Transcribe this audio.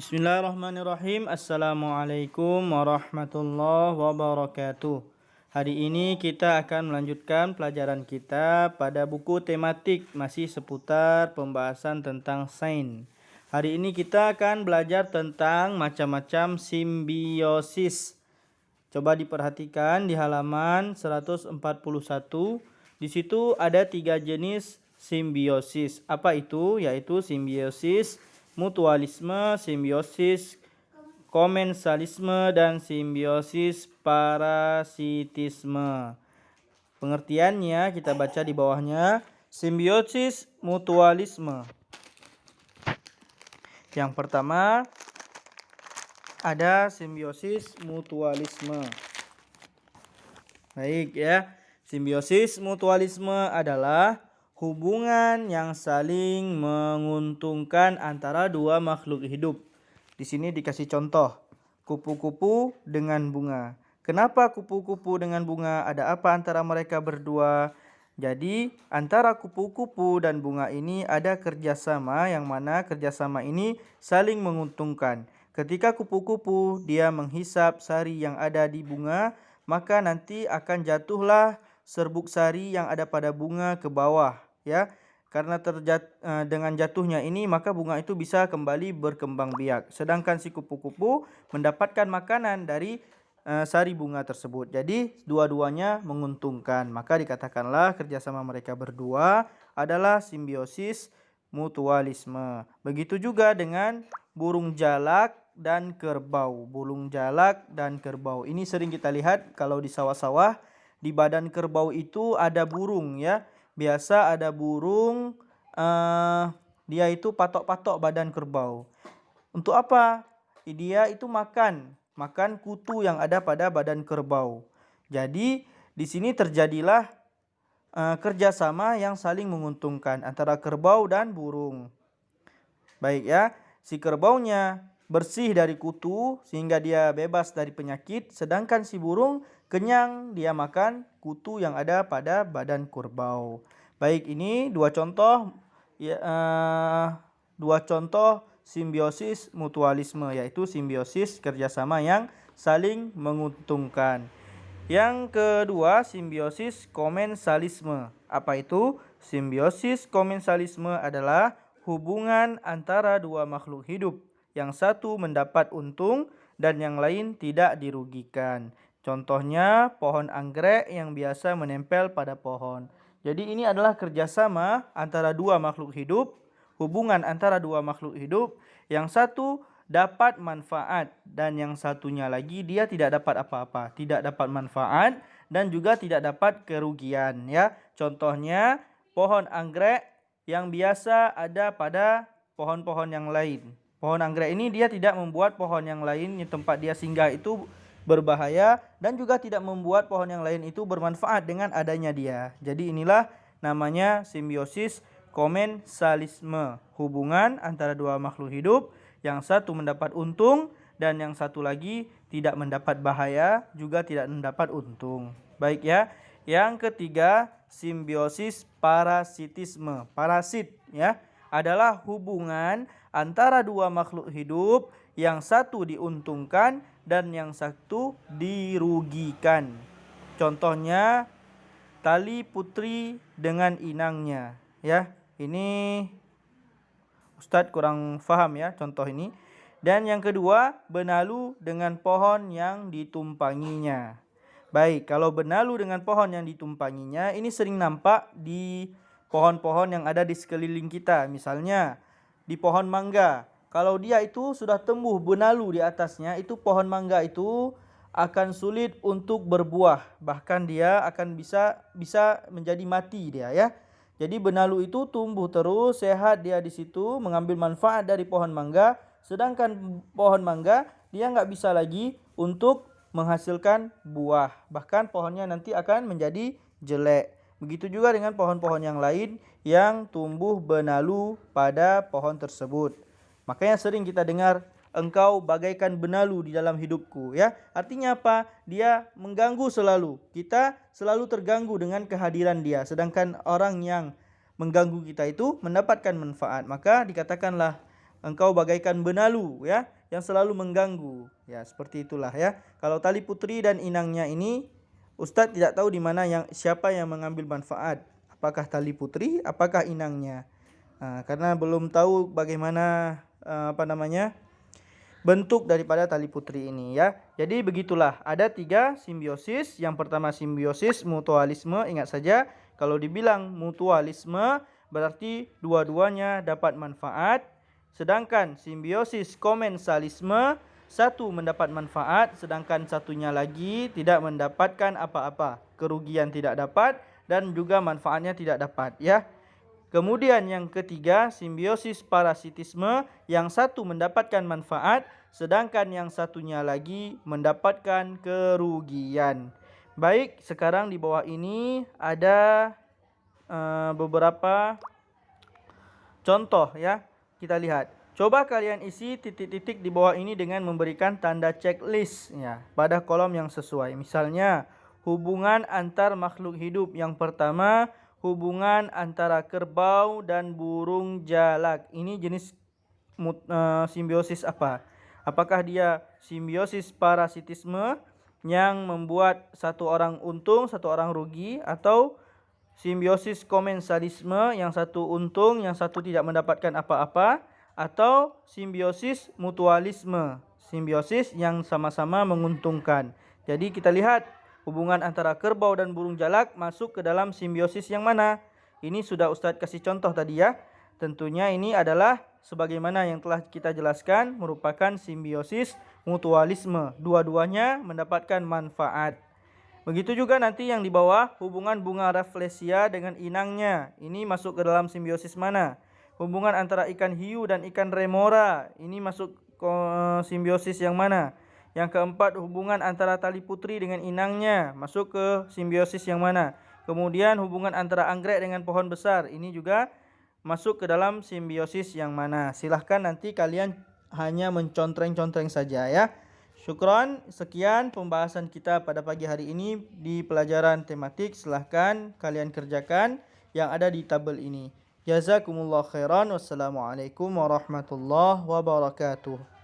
Bismillahirrahmanirrahim. Assalamualaikum warahmatullahi wabarakatuh. Hari ini kita akan melanjutkan pelajaran kita pada buku tematik masih seputar pembahasan tentang sains. Hari ini kita akan belajar tentang macam-macam simbiosis. Coba diperhatikan di halaman 141. Di situ ada 3 jenis simbiosis. Apa itu? Yaitu simbiosis mutualisme, simbiosis komensalisme, dan simbiosis parasitisme. Pengertiannya kita baca di bawahnya. Simbiosis mutualisme. Yang pertama ada simbiosis mutualisme. Baik ya. Simbiosis mutualisme adalah hubungan yang saling menguntungkan antara dua makhluk hidup. Di sini dikasih contoh, kupu-kupu dengan bunga. Kenapa kupu-kupu dengan bunga? Ada apa antara mereka berdua? Jadi antara kupu-kupu dan bunga ini ada kerjasama, yang mana kerjasama ini saling menguntungkan. Ketika kupu-kupu dia menghisap sari yang ada di bunga, maka nanti akan jatuhlah serbuk sari yang ada pada bunga ke bawah, ya. Karena dengan jatuhnya ini, maka bunga itu bisa kembali berkembang biak. Sedangkan si kupu-kupu mendapatkan makanan dari sari bunga tersebut. Jadi dua-duanya menguntungkan. Maka dikatakanlah kerjasama mereka berdua adalah simbiosis mutualisme. Begitu juga dengan burung jalak dan kerbau. Burung jalak dan kerbau. Ini sering kita lihat kalau di sawah-sawah. Di badan kerbau itu ada burung, ya. Biasa ada burung, dia itu patok-patok badan kerbau. Untuk apa? Dia itu makan kutu yang ada pada badan kerbau. Jadi di sini terjadilah kerjasama yang saling menguntungkan antara kerbau dan burung. Baik ya, si kerbaunya bersih dari kutu sehingga dia bebas dari penyakit, sedangkan si burung kenyang, dia makan kutu yang ada pada badan kerbau. Baik, ini dua contoh simbiosis mutualisme, yaitu simbiosis kerjasama yang saling menguntungkan. Yang kedua, simbiosis komensalisme. Apa itu? Simbiosis komensalisme adalah hubungan antara dua makhluk hidup. Yang satu mendapat untung dan yang lain tidak dirugikan. Contohnya pohon anggrek yang biasa menempel pada pohon. Jadi ini adalah kerjasama antara dua makhluk hidup. Hubungan antara dua makhluk hidup. Yang satu dapat manfaat dan yang satunya lagi dia tidak dapat apa-apa. Tidak dapat manfaat dan juga tidak dapat kerugian, ya. Contohnya pohon anggrek yang biasa ada pada pohon-pohon yang lain. Pohon anggrek ini dia tidak membuat pohon yang lain yang tempat dia singgah itu berbahaya dan juga tidak membuat pohon yang lain itu bermanfaat dengan adanya dia. Jadi inilah namanya simbiosis komensalisme. Hubungan antara dua makhluk hidup, yang satu mendapat untung dan yang satu lagi tidak mendapat bahaya, juga tidak mendapat untung. Baik ya. Yang ketiga, simbiosis parasitisme. Parasit, ya, adalah hubungan antara dua makhluk hidup, yang satu diuntungkan dan yang satu dirugikan. Contohnya tali putri dengan inangnya, ya. Ini Ustadz kurang paham ya contoh ini. Dan yang kedua, benalu dengan pohon yang ditumpanginya. Baik, kalau benalu dengan pohon yang ditumpanginya, ini sering nampak di pohon-pohon yang ada di sekeliling kita. Misalnya di pohon mangga. Kalau dia itu sudah tumbuh benalu di atasnya, itu pohon mangga itu akan sulit untuk berbuah. Bahkan dia akan bisa menjadi mati dia, ya. Jadi benalu itu tumbuh terus, sehat dia di situ, mengambil manfaat dari pohon mangga. Sedangkan pohon mangga dia nggak bisa lagi untuk menghasilkan buah. Bahkan pohonnya nanti akan menjadi jelek. Begitu juga dengan pohon-pohon yang lain yang tumbuh benalu pada pohon tersebut. Makanya sering kita dengar, engkau bagaikan benalu di dalam hidupku, ya. Artinya apa? Dia mengganggu selalu. Kita selalu terganggu dengan kehadiran dia. Sedangkan orang yang mengganggu kita itu mendapatkan manfaat. Maka dikatakanlah engkau bagaikan benalu ya, yang selalu mengganggu. Ya, seperti itulah ya. Kalau tali putri dan inangnya ini Ustadz tidak tahu di mana siapa yang mengambil manfaat. Apakah tali putri, apakah inangnya? Nah, karena belum tahu bagaimana bentuk daripada tali putri ini ya. Jadi begitulah, ada 3 simbiosis. Yang pertama simbiosis mutualisme. Ingat saja, kalau dibilang mutualisme berarti dua-duanya dapat manfaat. Sedangkan simbiosis komensalisme, satu mendapat manfaat sedangkan satunya lagi tidak mendapatkan apa-apa. Kerugian tidak dapat dan juga manfaatnya tidak dapat ya. Kemudian yang ketiga, simbiosis parasitisme, yang satu mendapatkan manfaat, sedangkan yang satunya lagi mendapatkan kerugian. Baik, sekarang di bawah ini ada beberapa contoh ya. Kita lihat. Coba kalian isi titik-titik di bawah ini dengan memberikan tanda checklist ya, pada kolom yang sesuai. Misalnya, hubungan antar makhluk hidup. Yang pertama, hubungan antara kerbau dan burung jalak. Ini jenis simbiosis apa? Apakah dia simbiosis parasitisme yang membuat satu orang untung, satu orang rugi, atau simbiosis komensalisme yang satu untung, yang satu tidak mendapatkan apa-apa, atau simbiosis mutualisme, simbiosis yang sama-sama menguntungkan. Jadi kita lihat hubungan antara kerbau dan burung jalak masuk ke dalam simbiosis yang mana? Ini sudah Ustadz kasih contoh tadi ya. Tentunya ini adalah sebagaimana yang telah kita jelaskan, merupakan simbiosis mutualisme. Dua-duanya mendapatkan manfaat. Begitu juga nanti yang di bawah, hubungan bunga rafflesia dengan inangnya. Ini masuk ke dalam simbiosis mana? Hubungan antara ikan hiu dan ikan remora. Ini masuk ke simbiosis yang mana? Yang keempat, hubungan antara tali putri dengan inangnya. Masuk ke simbiosis yang mana? Kemudian hubungan antara anggrek dengan pohon besar. Ini juga masuk ke dalam simbiosis yang mana? Silahkan nanti kalian hanya mencontreng-contreng saja ya. Syukron, sekian pembahasan kita pada pagi hari ini di pelajaran tematik. Silahkan kalian kerjakan yang ada di tabel ini. Jazakumullah khairan. Wassalamualaikum warahmatullahi wabarakatuh.